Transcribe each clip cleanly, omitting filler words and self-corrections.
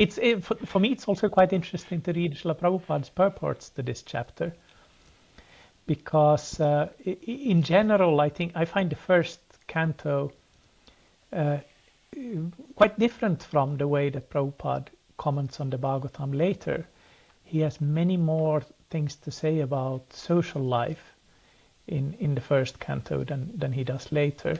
For me, it's also quite interesting to read Srila Prabhupada's purports to this chapter, because in general, I think I find the first canto uh, quite different from the way that Prabhupada comments on the Bhagavatam later. He has many more things to say about social life in the first canto than he does later.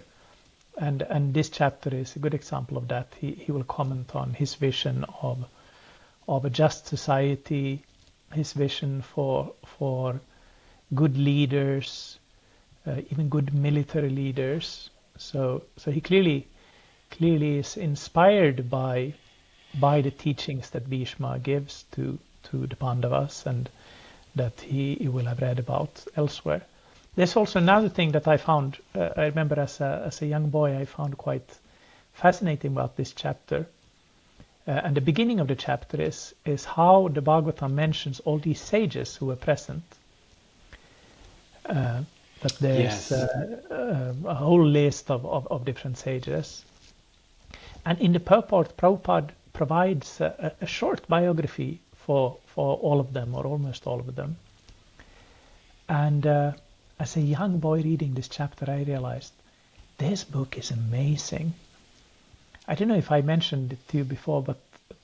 And this chapter is a good example of that. He will comment on his vision of a just society, his vision for good leaders, even good military leaders. So he clearly is inspired by the teachings that Bhishma gives to the Pandavas, and that he will have read about elsewhere. There's also another thing that I found, I remember as a young boy, I found quite fascinating about this chapter. And the beginning of the chapter is how the Bhagavatam mentions all these sages who were present. That there's a whole list of different sages. And in the purport, Prabhupada provides a short biography for all of them, or almost all of them. And as a young boy reading this chapter, I realized this book is amazing. I don't know if I mentioned it to you before,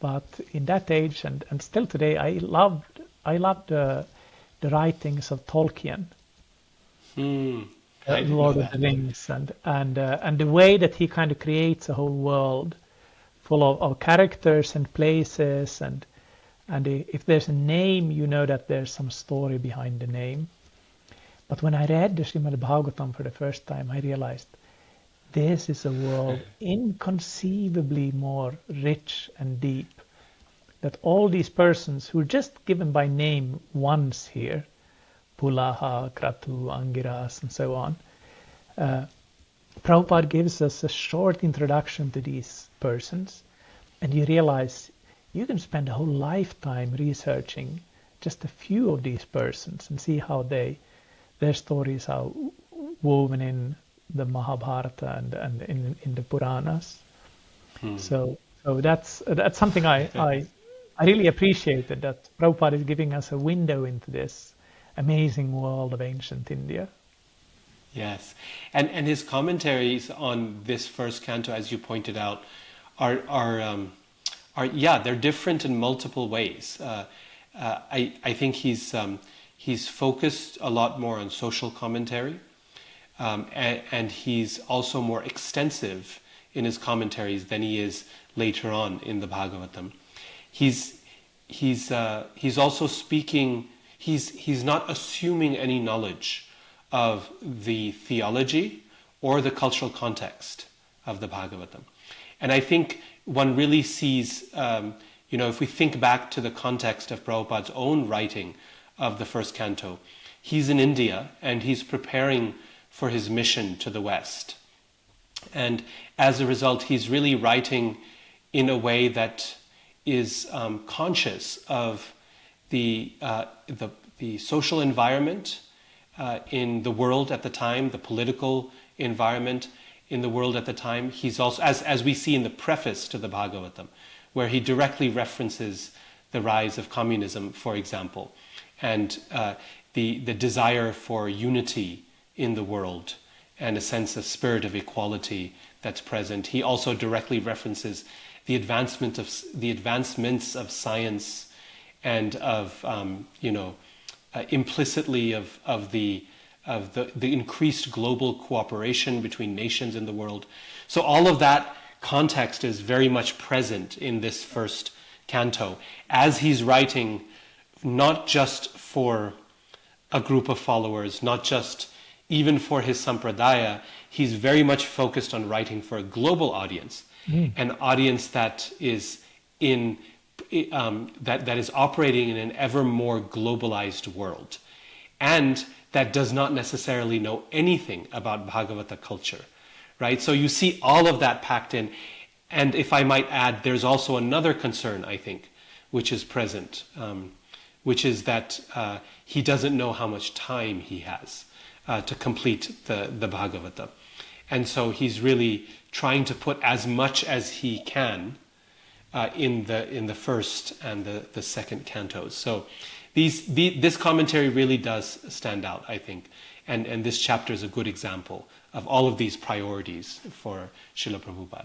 but in that age and still today, I loved the writings of Tolkien, Lord of the Rings, and the way that he kind of creates a whole world full of characters and places, and if there's a name, you know that there's some story behind the name. But when I read the Srimad Bhagavatam for the first time, I realized this is a world inconceivably more rich and deep. That all these persons who are just given by name once here, Pulaha, Kratu, Angiras, and so on, Prabhupada gives us a short introduction to these persons, and you realize you can spend a whole lifetime researching just a few of these persons and see how their stories are woven in the Mahabharata and in the Puranas. So that's something I really appreciated, that Prabhupada is giving us a window into this amazing world of ancient India. Yes, and his commentaries on this first canto, as you pointed out, are they're different in multiple ways. I think he's focused a lot more on social commentary, and he's also more extensive in his commentaries than he is later on in the Bhagavatam. He's also speaking. He's not assuming any knowledge of the theology or the cultural context of the Bhagavatam. And I think one really sees, if we think back to the context of Prabhupada's own writing of the first canto, he's in India and he's preparing for his mission to the West. And as a result, he's really writing in a way that is conscious of the social environment in the world at the time, the political environment in the world at the time. He's also, as we see in the preface to the Bhagavatam, where he directly references the rise of communism, for example, and the desire for unity in the world and a sense of spirit of equality that's present. He also directly references the advancements of science and of implicitly of the increased global cooperation between nations in the world. So all of that context is very much present in this first canto, as he's writing not just for a group of followers, not just even for his sampradaya. He's very much focused on writing for a global audience, an audience that is that is operating in an ever more globalized world, and that does not necessarily know anything about Bhagavata culture, right? So you see all of that packed in. And if I might add, there's also another concern, I think, which is present, which is that he doesn't know how much time he has to complete the Bhagavata. And so he's really trying to put as much as he can in the first and the second cantos. So this commentary really does stand out, I think, and this chapter is a good example of all of these priorities for Srila Prabhupada.